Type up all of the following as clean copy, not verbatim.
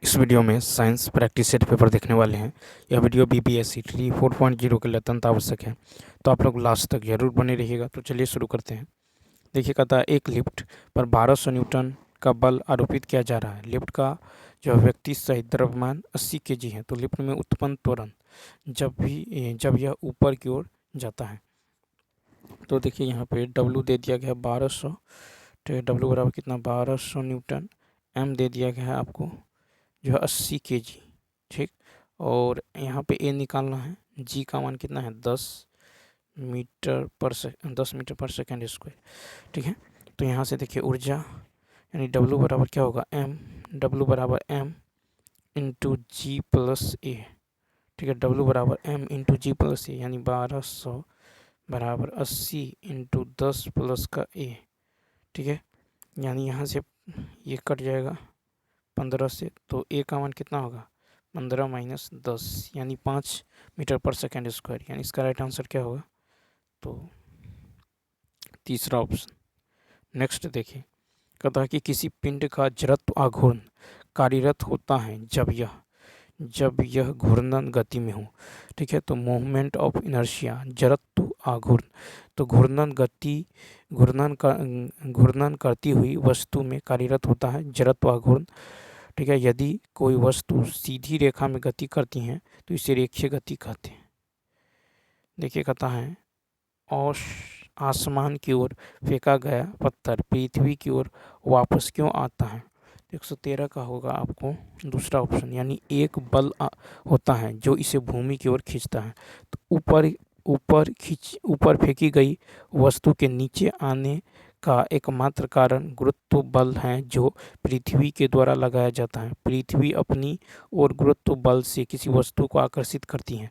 इस वीडियो में science practice set paper देखने वाले हैं। यह वीडियो बीपीएससी ट्री 4.0 के लिए अत्यंत आवश्यक है, तो आप लोग लास्ट तक जरूर बने रहिएगा। तो चलिए शुरू करते हैं। देखिए, कहता है एक लिफ्ट पर 1200 न्यूटन का बल आरोपित किया जा रहा है। लिफ्ट का जो व्यक्ति सहित द्रव्यमान 80 केजी है। तो लिफ्ट में उत्पन्न त्वरण जब यह ऊपर की ओर जाता है, तो देखिए यहाँ पे W दे दिया गया है 1200। तो W बराबर कितना, 1200 न्यूटन। M दे दिया गया है आपको जो है 80 केजी, ठीक। और यहाँ पे ए निकालना है। जी का मान कितना है, 10 मीटर पर सेकेंड स्क्वायर, ठीक है। तो यहाँ से देखिए ऊर्जा यानी डब्लू बराबर क्या होगा, डब्लू बराबर एम इंटू जी प्लस ए, ठीक है। डब्लू बराबर एम इंटू जी प्लस ए यानी 1200 बराबर 80 इंटू 10 प्लस का ए, ठीक है। यानी यहाँ से ये कट जाएगा 15 से, तो ए का मान कितना होगा, 15 माइनस 10 यानी 5 मीटर पर सेकेंड स्क्वायर। यानी इसका राइट आंसर क्या होगा, तो तीसरा ऑप्शन। नेक्स्ट देखिए, कहता है कि किसी पिंड का जड़त्व आघूर्ण कार्यरत होता है जब यह घूर्णन गति में हो, ठीक है। तो मूवमेंट ऑफ इनर्शिया, जड़त्व आघूर्ण, तो घूर्णन करती हुई वस्तु में कार्यरत होता है जड़त्व आघूर्ण, ठीक है। यदि कोई वस्तु सीधी रेखा में गति करती है तो इसे रेखीय गति कहते हैं। देखिए, कहता है आसमान की ओर फेंका गया पत्थर पृथ्वी की ओर वापस क्यों आता है। 113 का होगा आपको दूसरा ऑप्शन। यानी एक बल होता है जो इसे भूमि की ओर खींचता है। तो ऊपर फेंकी गई वस्तु के नीचे आने का एकमात्र कारण गुरुत्व बल है जो पृथ्वी के द्वारा लगाया जाता है। पृथ्वी अपनी ओर गुरुत्व बल से किसी वस्तु को आकर्षित करती है।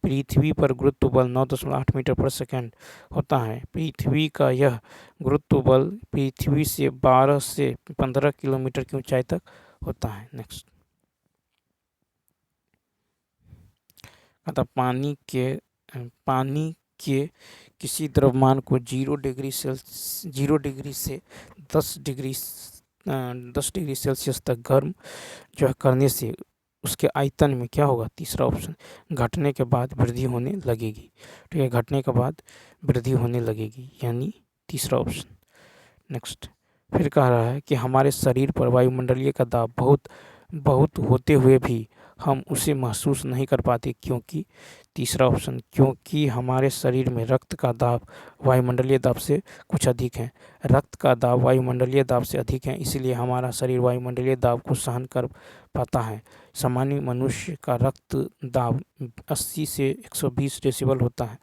पृथ्वी पर गुरुत्व बल 9.8 मीटर पर सेकंड होता है। पृथ्वी का यह गुरुत्व बल पृथ्वी से 12 से 15 किलोमीटर की ऊंचाई तक होता है। नेक्स्ट, अतः पानी के किसी द्रव्यमान को 0 डिग्री से 10 डिग्री सेल्सियस तक गर्म जो है करने से उसके आयतन में क्या होगा, तीसरा ऑप्शन, घटने के बाद वृद्धि होने लगेगी, ठीक है। घटने के बाद वृद्धि होने लगेगी यानी तीसरा ऑप्शन। नेक्स्ट, फिर कह रहा है कि हमारे शरीर पर वायुमंडलीय का दाब बहुत होते हुए भी हम उसे महसूस नहीं कर पाते, क्योंकि तीसरा ऑप्शन, क्योंकि हमारे शरीर में रक्त का दाब वायुमंडलीय दाब से कुछ अधिक है। रक्त का दाब वायुमंडलीय दाब से अधिक है, इसलिए हमारा शरीर वायुमंडलीय दाब को सहन कर पाता है। सामान्य मनुष्य का रक्त दाब 80 से 120 डेसिबल होता है,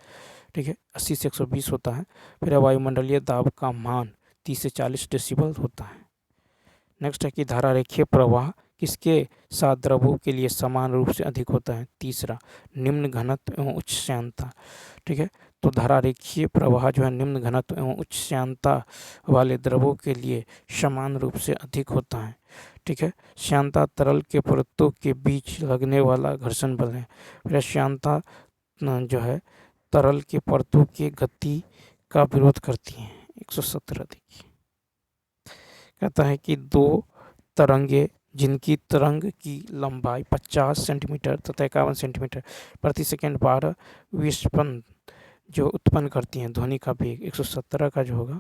ठीक है, 80 से 120 होता है। फिर वायुमंडलीय दाब का मान 30 से 40 डेसिबल होता है। नेक्स्ट है कि धारा रेखीय प्रवाह किसके साथ द्रवों के लिए समान रूप से अधिक होता है, तीसरा, निम्न घनत्व एवं उच्च श्यानता, ठीक है। तो धारा रेखीय प्रवाह जो है निम्न घनत्व एवं उच्च श्यानता वाले द्रवों के लिए समान रूप से अधिक होता है, ठीक है। श्यानता तरल के परतों के बीच लगने वाला घर्षण बल है। फिर श्यानता जो है तरल के परतों की गति का विरोध करती है। 117 देखिए, कहता है कि दो तरंगे जिनकी तरंग की लंबाई 50 सेंटीमीटर तथा 51 सेंटीमीटर प्रति सेकंड 12 विस्पंद जो उत्पन्न करती हैं, ध्वनि का वेग 117 का जो होगा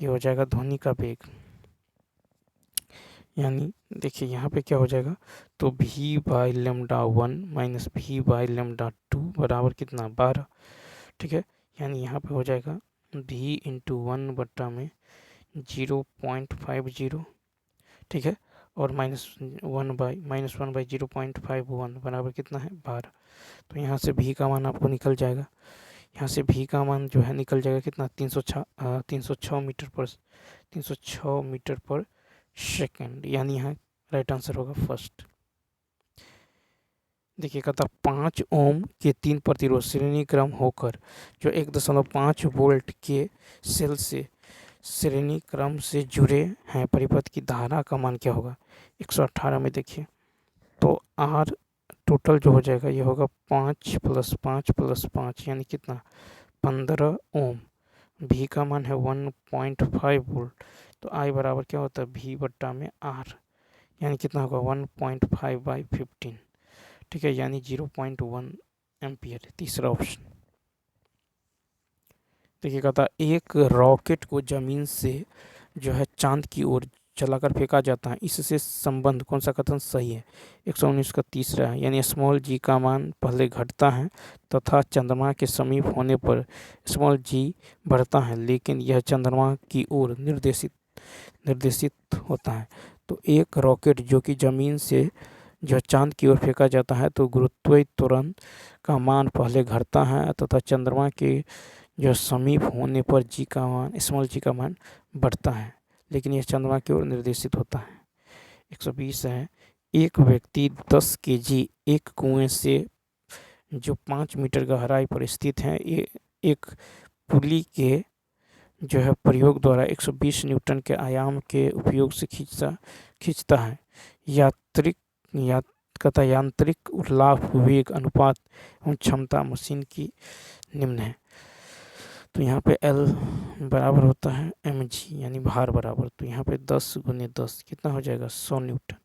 ये हो जाएगा ध्वनि का वेग। यानी देखिए यहाँ पे क्या हो जाएगा, तो v by lambda 1 minus v by lambda 2 बराबर कितना, 12, ठीक है। यानी यहाँ पे हो जाएगा v इंटू 1 बट्टा में 0.50, ठीक है, और -1 बाई 0.51 बराबर कितना है, 12। तो यहाँ से भी का मान आपको निकल जाएगा। यहाँ से भी का मान जो है निकल जाएगा कितना, 306 मीटर पर सेकंड। यानी यहाँ राइट आंसर होगा फर्स्ट। देखिए, कहता 5 ओम के 3 प्रतिरोध श्रेणी क्रम होकर जो 1.5 वोल्ट के सेल से श्रेणी क्रम से जुड़े हैं, परिपथ की धारा का मान क्या होगा, 118 में देखिए। तो आर टोटल जो हो जाएगा ये होगा 5 + 5 + 5 यानी कितना, 15 ओम। भी का मान है 1.5 वोल्ट। तो आई बराबर क्या होता है, भी बट्टा में आर, यानी कितना होगा 1.5/15, ठीक है, यानी 0.1 एम्पियर। तीसरा ऑप्शन देखिए, कहता एक रॉकेट को जमीन से जो है चांद की ओर चलाकर फेंका जाता है, इससे संबंध कौन सा कथन सही है? 119 का तीसरा है, यानी स्मॉल जी का मान पहले घटता है तथा चंद्रमा के समीप होने पर स्मॉल जी बढ़ता है, लेकिन यह चंद्रमा की ओर निर्देशित होता है। तो एक रॉकेट जो कि जमीन से जो चांद की ओर फेंका जाता है तो गुरुत्वाकर्षण का मान पहले घटता है तथा चंद्रमा के जो समीप होने पर जी का मान स्मॉल जी का मान बढ़ता है, लेकिन यह चंद्रमा की ओर निर्देशित होता है। 120 है, एक व्यक्ति 10 केजी एक कुएं से जो 5 मीटर गहराई पर स्थित है एक पुली के जो है प्रयोग द्वारा 120 न्यूटन के आयाम के उपयोग से खींचता है। यात्रिक या कथा यांत्रिक लाभ वेग अनुपात एवं क्षमता मशीन की निम्न है। तो यहाँ पे L बराबर होता है mg, यानी भार बराबर। तो यहाँ पे 10 × 10 कितना हो जाएगा 100 न्यूटन,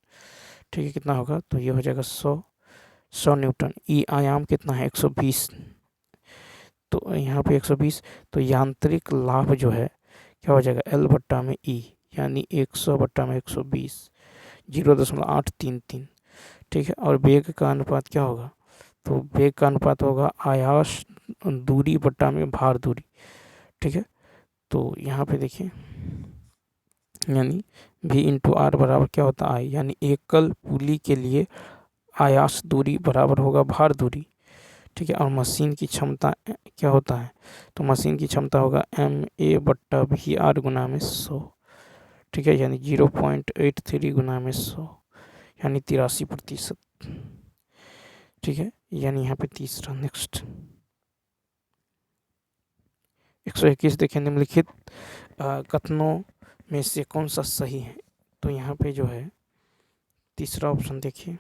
ठीक है, कितना होगा तो ये हो जाएगा 100 न्यूटन। ई आयाम कितना है 120, तो यहाँ पे 120, तो यांत्रिक लाभ जो है क्या हो जाएगा L/E, यानी 100/120, 0.833, ठीक है। और वेग का अनुपात क्या होगा? तो वेग का अनुपात होगा आयास दूरी बट्टा में भार दूरी, ठीक है। तो यहाँ पे देखिए, यानी V/R बराबर क्या होता है I, यानी एकल पुली के लिए आयास दूरी बराबर होगा भार दूरी, ठीक है। और मशीन की क्षमता क्या होता है? तो मशीन की क्षमता होगा MA/VR गुना में 100, ठीक है, यानी 0.83 गुना में 100, यानी 83%, ठीक है। यानी यहाँ पे तीसरा। नेक्स्ट 121 देखिए, निम्नलिखित कथनों में से कौन सा सही है? तो यहाँ पे जो है तीसरा ऑप्शन देखिए,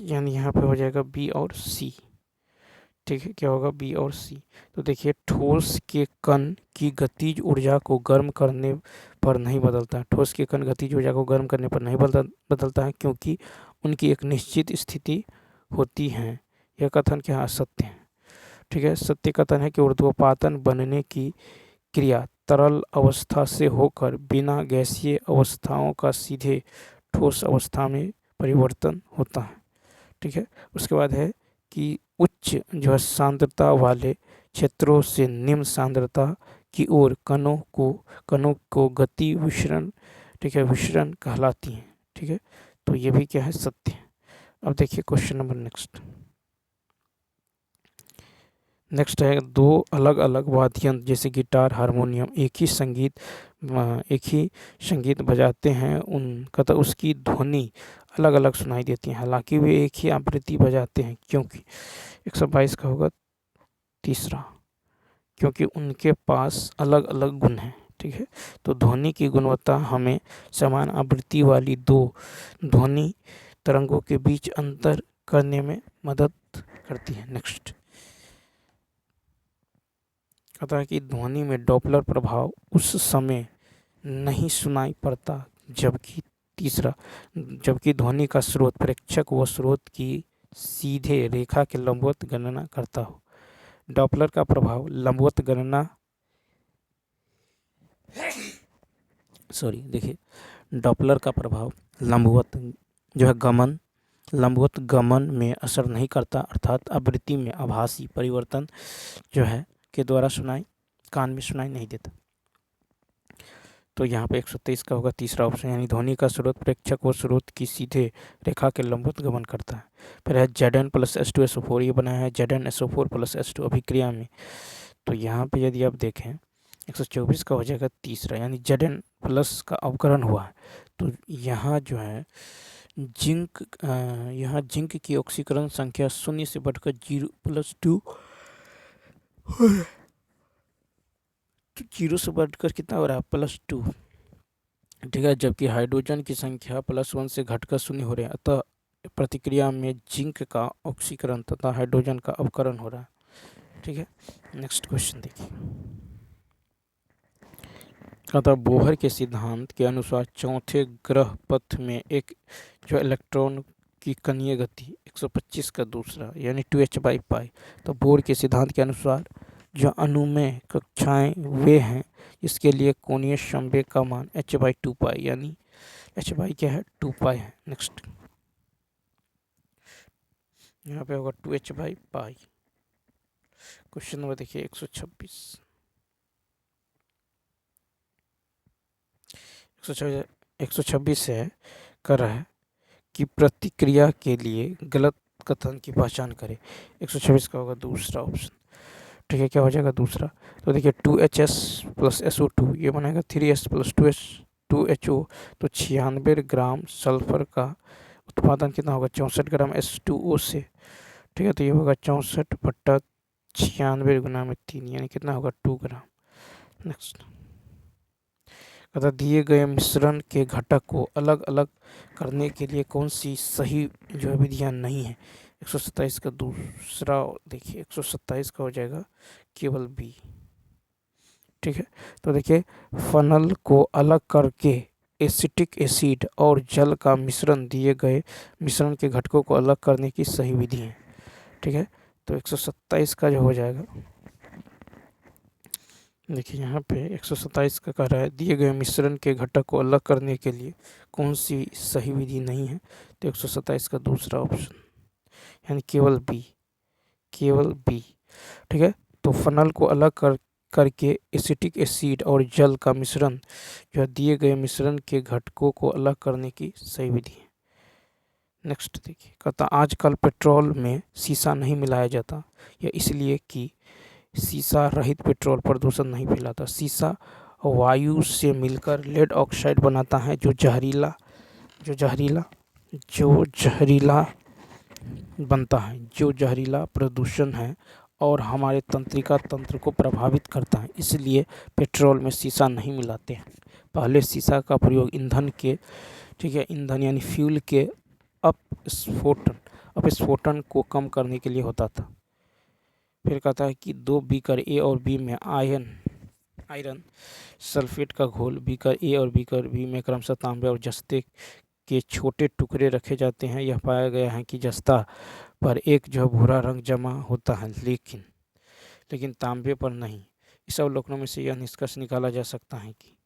यानी यहाँ पे हो जाएगा B और C, ठीक है। क्या होगा B और C? तो देखिए, ठोस के कण की गतिज ऊर्जा को गर्म करने पर नहीं बदलता। ठोस के कण गतिज ऊर्जा को गर्म करने पर नहीं बदलता है, क्योंकि उनकी एक निश्चित स्थिति होती है। यह कथन क्या असत्य है? ठीक है, सत्य कथन है कि ऊर्ध्वपातन बनने की क्रिया तरल अवस्था से होकर बिना गैसीय अवस्थाओं का सीधे ठोस अवस्था में परिवर्तन होता है, ठीक है। उसके बाद है कि उच्च जो है सांद्रता वाले क्षेत्रों से निम्न सांद्रता की ओर कणों को गति विसरण, ठीक है, विसरण कहलाती है, ठीक है। तो ये भी क्या है सत्य है। अब देखिए क्वेश्चन नंबर नेक्स्ट है, दो अलग अलग वाद्य यंत्र जैसे गिटार हारमोनियम एक ही संगीत बजाते हैं, उनका उसकी ध्वनि अलग अलग सुनाई देती है, हालांकि वे एक ही आवृत्ति बजाते हैं, क्योंकि 122 का होगा तीसरा, क्योंकि उनके पास अलग अलग गुण हैं, ठीक है। तो ध्वनि की गुणवत्ता हमें समान आवृत्ति वाली दो ध्वनि तरंगों के बीच अंतर करने में मदद करती है। नेक्स्ट कहता है कि ध्वनि में डॉपलर प्रभाव उस समय नहीं सुनाई पड़ता जबकि ध्वनि का स्रोत प्रेक्षक व स्रोत की सीधे रेखा के लंबवत गणना करता हो। डॉपलर का प्रभाव लंबवत गणना देखिए, डॉपलर का प्रभाव लंबवत जो है लंबवत गमन में असर नहीं करता, अर्थात आवृत्ति में आभासी परिवर्तन जो है के द्वारा कान में सुनाई नहीं देता। तो यहाँ पे 123 का होगा तीसरा ऑप्शन, यानी ध्वनि का स्रोत प्रेक्षक व स्रोत की सीधे रेखा के लंबवत गमन करता है। फिर है Zn + H2SO4, ये बनाया है ZnSO4 + H2 अभिक्रिया में। तो यहाँ पे यदि आप देखें 124 का हो जाएगा तीसरा, यानी Zn+ का अवकरण हुआ है। तो यहाँ जो है जिंक की ऑक्सीकरण संख्या 0 से बढ़कर 0 से बढ़कर कितना हो रहा है +2, ठीक है, जबकि हाइड्रोजन की संख्या +1 से घटकर 0 हो रही है। अतः प्रतिक्रिया में जिंक का ऑक्सीकरण तथा हाइड्रोजन का अवकरण हो रहा है, ठीक है। नेक्स्ट क्वेश्चन देखिए, अतः बोहर के सिद्धांत के अनुसार चौथे ग्रह पथ में एक जो इलेक्ट्रॉन की कणीय गति 125 का दूसरा यानी 2h/π। तो बोहर के सिद्धांत के अनुसार जो अनुमेय कक्षाएं वे हैं इसके लिए कोणीय संवेग का मान h/2π यानी h क्या है 2π है। नेक्स्ट यहाँ पे होगा 2h/π। क्वेश्चन नंबर देखिए 126 है कर रहा है कि प्रतिक्रिया के लिए गलत कथन की पहचान करें। 126 का होगा दूसरा ऑप्शन। ठीक है, क्या हो जाएगा दूसरा? तो देखिए 2Hs + SO2 ये बनेगा 3S + 2HO। तो 96 ग्राम सल्फर का उत्पादन कितना होगा? 64 ग्राम H2O से। ठीक है, तो ये होगा 64/96 × 3 यानी कितना होगा 2 ग्राम। नेक्स्ट अतः दिए गए मिश्रण के घटक को अलग अलग करने के लिए कौन सी सही जो विधियाँ नहीं है? 127 का दूसरा देखिए 127 का हो जाएगा केवल बी। ठीक है, तो देखिए फनल को अलग करके एसिटिक एसिड और जल का मिश्रण दिए गए मिश्रण के घटकों को अलग करने की सही विधि है। ठीक है, तो 127 का जो हो जाएगा देखिए यहाँ पे 127 का कह रहा है दिए गए मिश्रण के घटक को अलग करने के लिए कौन सी सही विधि नहीं है? तो 127 का दूसरा ऑप्शन यानी केवल बी, केवल बी। ठीक है, तो फनल को अलग करके एसिटिक एसिड और जल का मिश्रण जो है दिए गए मिश्रण के घटकों को अलग करने की सही विधि है। नेक्स्ट देखिए कहता आजकल पेट्रोल में शीशा नहीं मिलाया जाता, यह इसलिए कि शीशा रहित पेट्रोल प्रदूषण नहीं फैलाता। शीशा वायु से मिलकर लेड ऑक्साइड बनाता है जो जहरीला बनता है, जो जहरीला प्रदूषण है और हमारे तंत्रिका तंत्र को प्रभावित करता है। इसलिए पेट्रोल में शीशा नहीं मिलाते हैं। पहले शीशा का प्रयोग ईंधन के ईंधन यानी फ्यूल के अपस्फोटन को कम करने के लिए होता था। फिर कहता है कि 2 बीकर ए और बी में आयरन सल्फेट का घोल, बीकर ए और बीकर बी में क्रमशः तांबे और जस्ते के छोटे टुकड़े रखे जाते हैं। यह पाया गया है कि जस्ता पर एक जो भूरा रंग जमा होता है लेकिन तांबे पर नहीं। इस अवलोकनों में से यह निष्कर्ष निकाला जा सकता है कि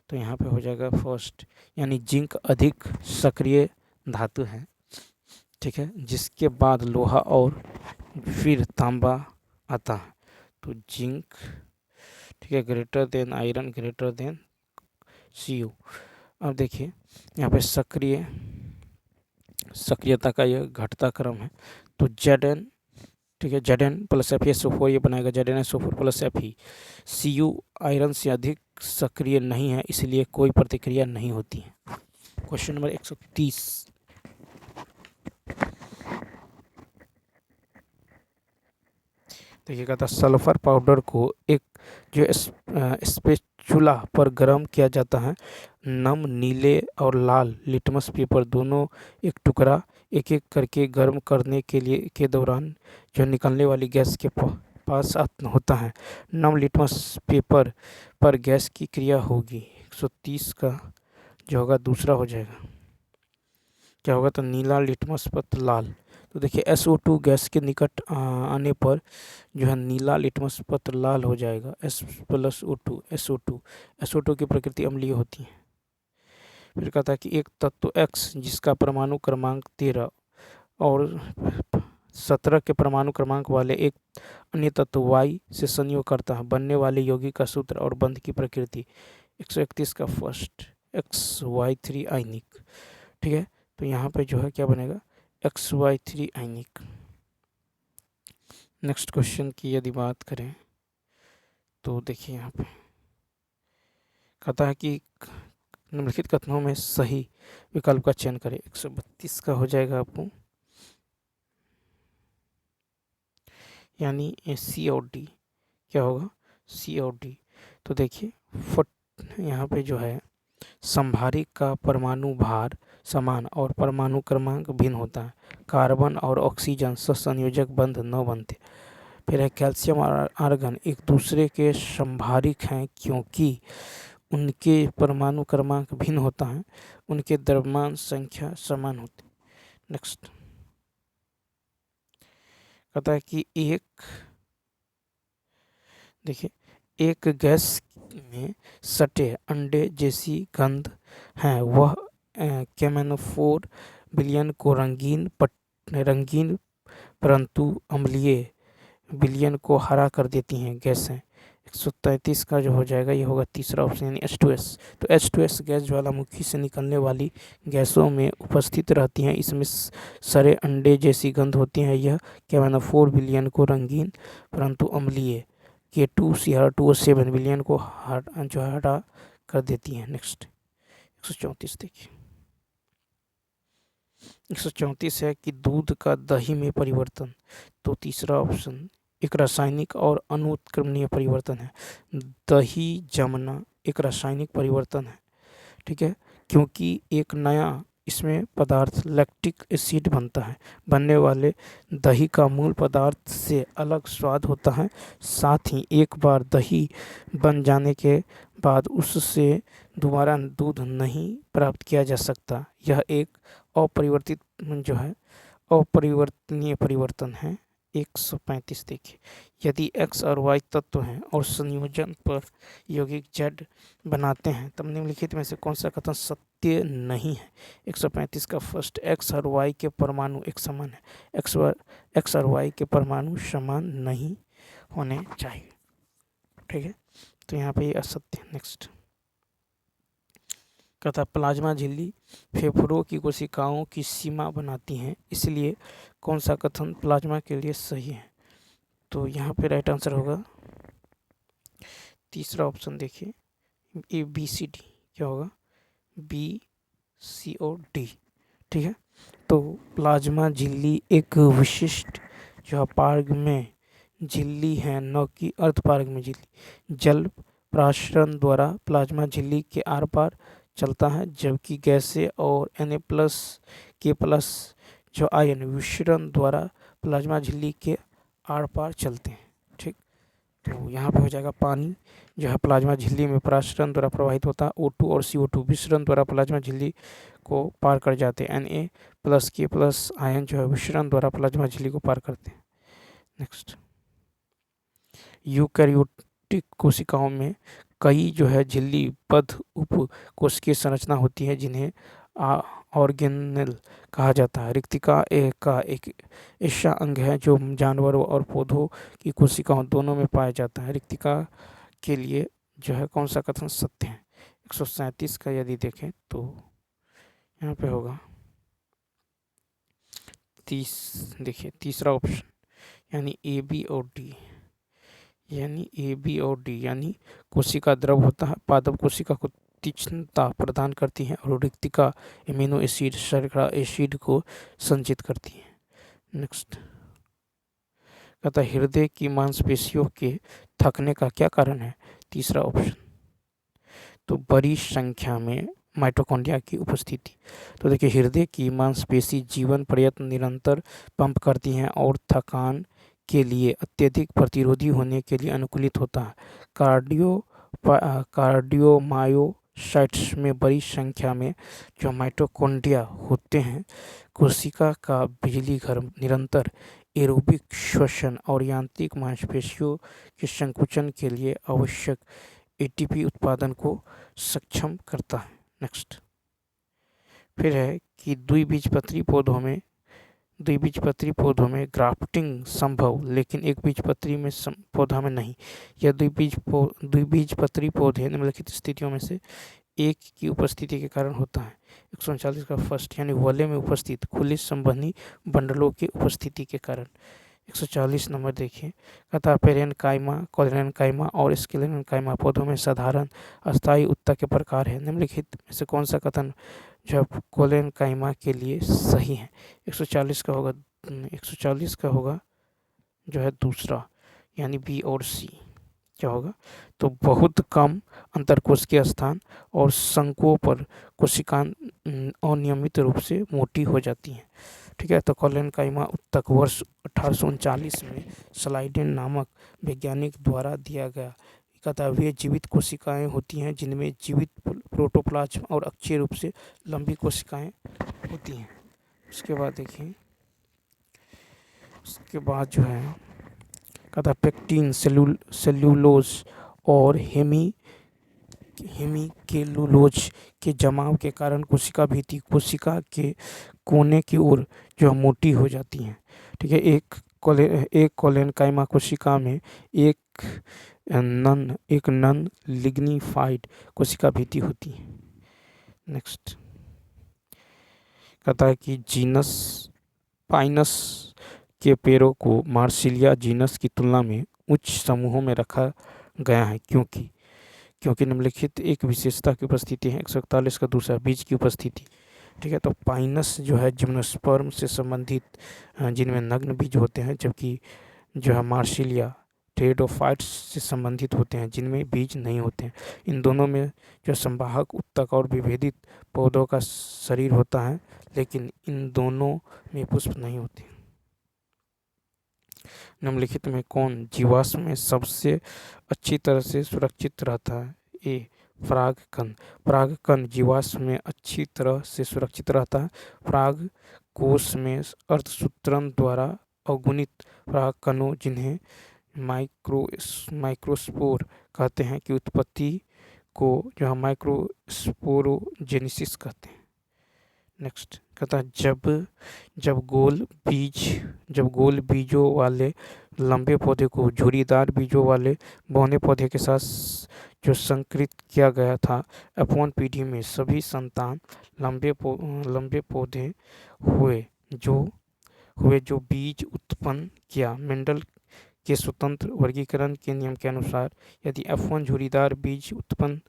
तो यहाँ पे हो जाएगा फर्स्ट यानी जिंक अधिक सक्रिय धातु है। ठीक है, जिसके बाद लोहा और फिर तांबा आता है। तो जिंक ठीक है greater than iron greater than Cu। अब देखिए यहाँ पे सक्रियता का यह घटता क्रम है। तो Zn ठीक है Zn + FeSO4 ये बनाएगा ZnSO4 + Fe। Cu आयरन से अधिक सक्रिय नहीं है इसलिए कोई प्रतिक्रिया नहीं होती है। क्वेश्चन नंबर 130 देखिएगा था सल्फर पाउडर को एक जो स्पेचुला पर गर्म किया जाता है। नम नीले और लाल लिटमस पेपर दोनों एक टुकड़ा एक एक करके गर्म करने के दौरान जो निकलने वाली गैस के पास होता है। नम लिटमस पेपर पर गैस की क्रिया होगी। 130 का जो होगा दूसरा हो जाएगा, क्या होगा? तो नीला लिटमस पत्र लाल। तो देखिए SO2 गैस के निकट आने पर जो है नीला लिटमस पत्र लाल हो जाएगा। S + O2 SO2 की प्रकृति अम्लीय होती है। फिर कहता है कि एक तत्व X जिसका परमाणु क्रमांक 13 और 17 के परमाणु क्रमांक वाले एक अन्य तत्व Y से संयोग करता है। बनने वाले यौगिक का सूत्र और बंध की प्रकृति। 131 का फर्स्ट XY3 आयनिक। ठीक है, तो यहाँ पे जो है क्या बनेगा XY3 आयनिक। नेक्स्ट क्वेश्चन की यदि बात करें तो देखिए यहाँ पे कहता है कि निम्नलिखित कथनों में सही विकल्प का चयन करें। 132 का हो जाएगा आपको यानी C और D। क्या होगा? C और D। तो देखिए यहाँ पे जो है संभारिक का परमाणु भार समान और परमाणु क्रमांक भिन्न होता है। कार्बन और ऑक्सीजन सहसंयोजक बंध न बनते। फिर है कैल्शियम और आर्गन एक दूसरे के संभारिक हैं क्योंकि उनके परमाणु क्रमांक भिन्न होता है, उनके द्रव्यमान संख्या समान होती है। नेक्स्ट कहता है कि एक गैस में सटे अंडे जैसी गंध है, वह कैमोफोर विलयन को रंगीन परंतु अम्लीय विलयन को हरा कर देती हैं गैसें। 133 का जो हो जाएगा ये होगा तीसरा ऑप्शन यानी H2S। तो H2S गैस ज्वालामुखी से निकलने वाली गैसों में उपस्थित रहती हैं, इसमें सड़े अंडे जैसी गंध होती है। यह कैमोफोर विलयन को रंगीन परंतु अम्लीय K2CR2O7 विलयन को हरा कर देती हैं। नेक्स्ट 134 देखिए, 134 है कि दूध का दही में परिवर्तन। तो तीसरा ऑप्शन एक रासायनिक और अनुत्क्रमणीय परिवर्तन है। दही जमना एक रासायनिक परिवर्तन है, ठीक है, क्योंकि एक नया इसमें पदार्थ लैक्टिक एसिड बनता है। बनने वाले दही का मूल पदार्थ से अलग स्वाद होता है। साथ ही एक बार दही बन जाने के बाद उससे दोबारा दूध नहीं प्राप्त किया जा सकता। यह एक अपरिवर्तित जो है अपरिवर्तनीय परिवर्तन है। 135 देखिए, यदि x और y तत्व हैं और संयोजन पर यौगिक z बनाते हैं तब निम्नलिखित में से कौन सा कथन सत्य नहीं है। 135 का फर्स्ट, x और y के परमाणु एक समान है। x और y के परमाणु समान नहीं होने चाहिए, ठीक है, तो यहाँ पे ये असत्य। नेक्स्ट कहता प्लाज्मा झिल्ली फेफड़ों की कोशिकाओं की सीमा बनाती हैं, इसलिए कौन सा कथन प्लाज्मा के लिए सही है। तो यहाँ पे राइट आंसर होगा तीसरा ऑप्शन देखिए ABCD, क्या होगा BCOD, ठीक है। तो प्लाज्मा झिल्ली एक विशिष्ट जो पारगम्य झिल्ली है, न कि अर्धपारगम्य झिल्ली। जल प्राशरण द्वारा प्लाज्मा झिल्ली के आर पार चलता है, जबकि गैसें और Na+K+ जो आयन विषरण द्वारा प्लाज्मा झिल्ली के आर पार चलते हैं, ठीक। तो यहाँ पे हो जाएगा पानी जो है प्लाज्मा झिल्ली में प्राशरण द्वारा प्रवाहित होता है। O2 और CO2 विषरण द्वारा प्लाज्मा झिल्ली को पार कर जाते हैं। Na+K+ आयन जो है विषरण द्वारा प्लाज्मा झिल्ली को पार करते हैं। नेक्स्ट यूकैरियोटिक कोशिकाओं में कई जो है झिल्लीबद्ध उप कोशिकीय संरचना होती है, जिन्हें ऑर्गेनेल कहा जाता है। रिक्तिका का एक ऐसा अंग है जो जानवरों और पौधों की कोशिकाओं दोनों में पाया जाता है। रिक्तिका के लिए जो है कौन सा कथन सत्य है। 137 का यदि देखें तो यहाँ पे होगा देखिए तीसरा ऑप्शन यानी AB और D यानी कोशिका द्रव होता है, पादप कोशिका को तीक्ष्णता प्रदान करती है और रिक्तिका एमिनो एसिड शर्करा एसिड को संचित करती है। नेक्स्ट कहता है हृदय की मांसपेशियों के थकने का क्या कारण है। तीसरा ऑप्शन तो बड़ी संख्या में माइटोकॉन्ड्रिया की उपस्थिति। तो देखिए हृदय की मांसपेशी जीवन प्रयत्न निरंतर पंप करती हैं और थकान के लिए अत्यधिक प्रतिरोधी होने के लिए अनुकूलित होता है। कार्डियोमायोसाइट्स में बड़ी संख्या में जो माइटोकॉन्ड्रिया होते हैं, कोशिका का बिजली घर निरंतर एरोबिक श्वसन और यांत्रिक मांसपेशियों के संकुचन के लिए आवश्यक ATP उत्पादन को सक्षम करता है। नेक्स्ट फिर है कि द्विबीजपत्री पौधों में ग्राफ्टिंग संभव, लेकिन एक बीजपत्री में पौधा में नहीं। यह द्विबीजपत्री पौधे निम्नलिखित स्थितियों में से एक की उपस्थिति के कारण होता है। 139 का फर्स्ट यानी वलय में उपस्थित खुले संबंधी बंडलों की उपस्थिति के कारण। 140 नंबर देखिए कहता पेरेनकाइमा, कॉलेनकाइमा और स्क्लेरेनकाइमा पौधों में साधारण अस्थायी उत्तक के प्रकार है। निम्नलिखित में से कौन सा कथन जो कॉलेनकाइमा के लिए सही है। 140 का होगा जो है दूसरा यानी B और C, क्या होगा तो बहुत कम अंतरकोशिकीय स्थान और शंकुओं पर कोशिकाएं अनियमित रूप से मोटी हो जाती हैं, ठीक है। तो कॉलेनकाइमा उत्तक वर्ष 1839 में स्लाइडेन नामक वैज्ञानिक द्वारा दिया गया कहता है वे जीवित कोशिकाएं होती हैं जिनमें जीवित प्रोटोप्लाज्म और अक्षीय रूप से लंबी कोशिकाएं होती हैं। उसके बाद देखिए, उसके बाद जो है कहता है पेक्टिन, सेल्यूलोज और हेमिकेलुलोज के जमाव के कारण कोशिका भित्ति कोशिका के कोने की ओर जो मोटी हो जाती हैं। ठीक है, एक कोलेनकाइमा कोशिका में एक नन लिग्निफाइड कोशिका भित्ति होती है। नेक्स्ट कहता है कि जीनस पाइनस के पेड़ों को मार्सिलिया जीनस की तुलना में उच्च समूहों में रखा गया है क्योंकि निम्नलिखित एक विशेषता की उपस्थिति है। 141 का दूसरा, बीज की उपस्थिति। ठीक है, तो पाइनस जो है जिम्नोस्पर्म से संबंधित जिनमें नग्न बीज होते हैं, जबकि जो है मार्सिलिया टेरिडोफाइट्स से संबंधित होते हैं जिनमें बीज नहीं होते हैं। इन दोनों में जो संवाहक, उत्तक और विभेदित पौधों का शरीर होता है, लेकिन इन दोनों में पुष्प नहीं होते। निम्नलिखित में कौन जीवाश्म में सबसे अच्छी तरह से सुरक्षित रहता है? ए, परागकण जीवाश्म में अच्छी तरह से सुरक्षित रहता है। पराग कोश में अर्धसूत्रण द्वारा अगुणित परागकणों, जिन्हें माइक्रोस्पोर कहते हैं, की उत्पत्ति को जो है माइक्रोस्पोरोजेनेसिस कहते हैं। नेक्स्ट कहता है जब गोल बीजों वाले लंबे पौधे को झुर्रीदार बीजों वाले बौने पौधे के साथ जो संकरित किया गया था, F1 पीढ़ी में सभी संतान लंबे पौधे हुए जो बीज उत्पन्न किया। मेंडल के स्वतंत्र वर्गीकरण के नियम के अनुसार यदि F1 झुर्रीदार बीज उत्पन्न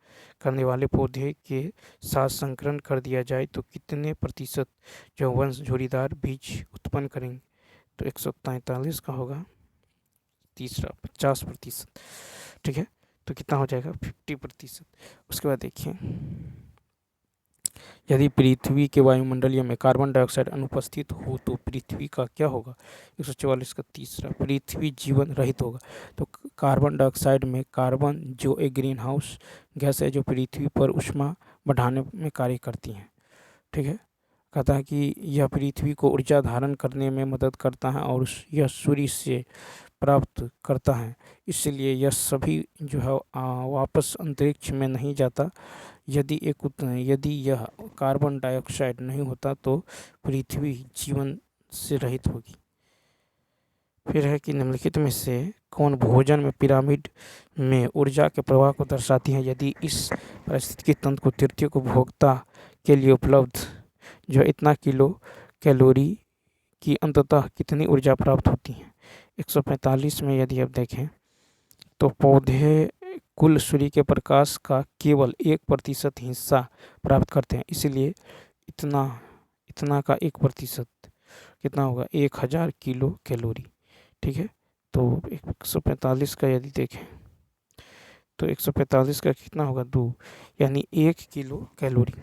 करने वाले पौधे के साथ संकरण कर दिया जाए तो कितने प्रतिशत जो वंश झुर्रीदार बीज उत्पन्न करेंगे? तो 143 का होगा। तीसरा 50%। ठीक है, तो कितना हो जाएगा? 50%। उसके बाद देखिए, यदि पृथ्वी के वायुमंडलीय में कार्बन डाइऑक्साइड अनुपस्थित हो तो पृथ्वी का क्या होगा? 144 का तीसरा, पृथ्वी जीवन रहित होगा। तो कार्बन डाइऑक्साइड में कार्बन जो एक ग्रीन हाउस गैस है जो पृथ्वी पर ऊष्मा बढ़ाने में कार्य करती है। ठीक है, कहता है कि यह पृथ्वी को ऊर्जा धारण करने में मदद करता है और यह सूर्य से प्राप्त करता है, इसलिए यह सभी जो है वापस अंतरिक्ष में नहीं जाता। यदि यह कार्बन डाइऑक्साइड नहीं होता तो पृथ्वी जीवन से रहित होगी। फिर है कि निम्नलिखित में से कौन भोजन में पिरामिड में ऊर्जा के प्रवाह को दर्शाती है? यदि इस पारिस्थितिकी तंत्र को तृतीय उपभोक्ता के लिए उपलब्ध जो इतना किलो कैलोरी की अंततः कितनी ऊर्जा प्राप्त होती है? 145 में यदि आप देखें तो पौधे कुल सूर्य के प्रकाश का केवल 1% हिस्सा प्राप्त करते हैं, इसलिए इतना का 1% कितना होगा? 1000 किलो कैलोरी। ठीक है, तो 145 का यदि देखें तो 145 का कितना होगा? 2, यानी 1 किलो कैलोरी।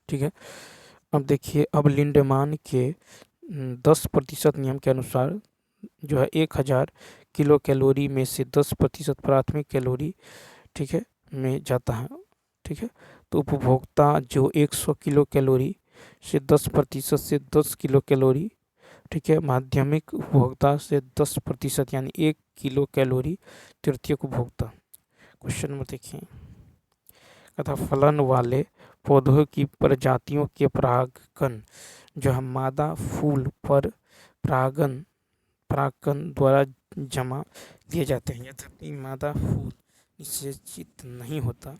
ठीक है, अब देखिए, अब लिंडेमान के 10% नियम के अनुसार जो है 1000 किलो कैलोरी में से 10% प्राथमिक कैलोरी, ठीक है, में जाता है। ठीक है, तो उपभोक्ता जो 100 किलो कैलोरी से 10% से 10 किलो कैलोरी, ठीक है, माध्यमिक उपभोक्ता से 10% यानी 1 किलो कैलोरी तृतीयक उपभोक्ता। क्वेश्चन नंबर देखिए, तथा फलन वाले पौधों की प्रजातियों के परागकण जो है मादा फूल पर परागकण द्वारा जमा दिए जाते हैं। यद्यपि मादा फूल निषेचित नहीं होता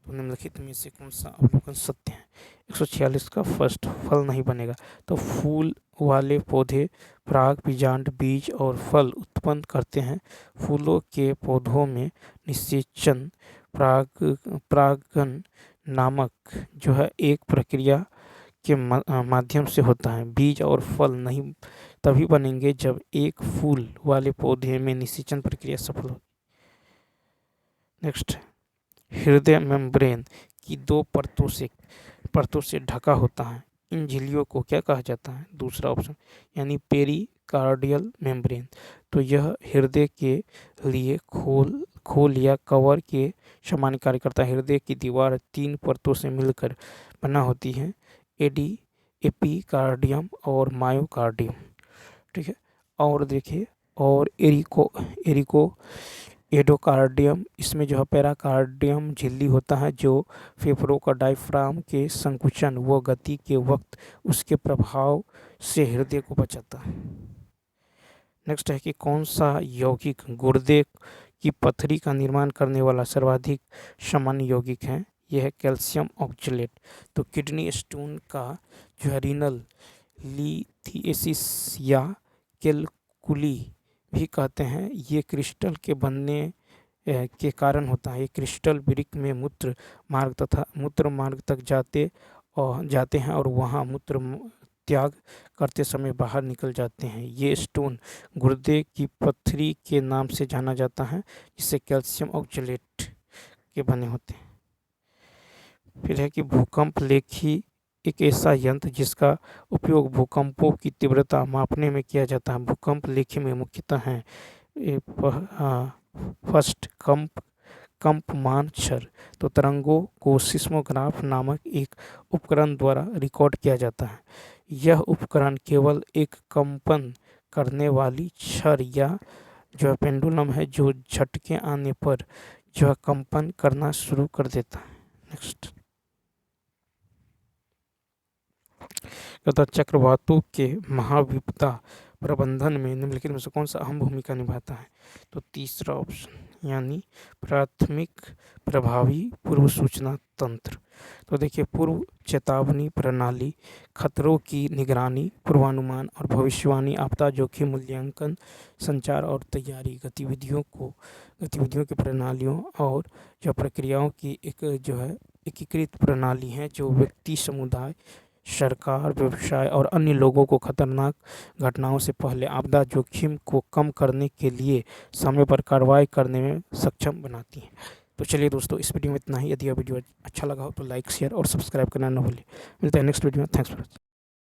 तो निम्नलिखित में से कौन सा अवलोकन सत्य है? 146 का फर्स्ट, फल नहीं बनेगा। तो फूल वाले पौधे पराग बीजांड बीज और फल उत्पन्न करते हैं। फूलों के पौधों में निषेचन परागण नामक जो है एक प्रक्रिया के माध्यम से होता है। बीज और फल नहीं तभी बनेंगे जब एक फूल वाले पौधे में निषेचन प्रक्रिया सफल हो। नेक्स्ट, हृदय मेम्ब्रेन की 2 परतों से ढका होता है। इन झिल्लियों को क्या कहा जाता है? दूसरा ऑप्शन, यानी पेरिकार्डियल मेम्ब्रेन। तो यह हृदय के लिए खोल या कवर के समान कार्य करता है। हृदय की दीवार 3 परतों से मिलकर बना होती है, एपिकार्डियम और मायोकार्डियम। ठीक है, और देखिए, और एरिको एडोकार्डियम, इसमें जो है पेराकार्डियम झिल्ली होता है जो फेफड़ों का डायफ्राम के संकुचन व गति के वक्त उसके प्रभाव से हृदय को बचाता है। नेक्स्ट है कि कौन सा यौगिक गुर्दे की पथरी का निर्माण करने वाला सर्वाधिक सामान्य यौगिक है? यह है कैल्शियम ऑक्जेलेट। तो किडनी स्टोन का जो है रीनल लिथिएसिस या कैलकुली भी कहते हैं, ये क्रिस्टल के बनने के कारण होता है। ये क्रिस्टल वृक्क में मूत्र मार्ग तक जाते हैं और वहाँ मूत्र त्याग करते समय बाहर निकल जाते हैं। ये स्टोन गुर्दे की पथरी के नाम से जाना जाता है, जिससे कैल्शियम ऑक्जेलेट के बने होते हैं। फिर है कि भूकंप लेखी एक ऐसा यंत्र जिसका उपयोग भूकंपों की तीव्रता मापने में किया जाता है। भूकंप लेखी में मुख्यतः हैं फर्स्ट कंपमान क्षर। तो तरंगों को सिस्मोग्राफ नामक एक उपकरण द्वारा रिकॉर्ड किया जाता है। यह उपकरण केवल एक कंपन करने वाली क्षर या जो पेंडुलम है जो झटके आने पर जो कंपन करना शुरू कर देता है। नेक्स्ट, चक्रवातों के महाविपदा प्रबंधन में निम्नलिखित में से कौन सा अहम भूमिका निभाता है? तो तीसरा ऑप्शन, यानी प्राथमिक प्रभावी पूर्व सूचना तंत्र। तो देखिए, पूर्व चेतावनी प्रणाली खतरों की निगरानी, पूर्वानुमान और भविष्यवाणी, आपदा जोखिम मूल्यांकन, संचार और तैयारी गतिविधियों की प्रणालियों और जो प्रक्रियाओं की एक जो है एकीकृत प्रणाली है जो व्यक्ति, समुदाय, सरकार, व्यवसाय और अन्य लोगों को खतरनाक घटनाओं से पहले आपदा जोखिम को कम करने के लिए समय पर कार्रवाई करने में सक्षम बनाती हैं। तो चलिए दोस्तों, इस वीडियो में इतना ही। यदि यह वीडियो अच्छा लगा हो तो लाइक, शेयर और सब्सक्राइब करना न भूलिए। मिलते हैं नेक्स्ट वीडियो में। Thanks for watching.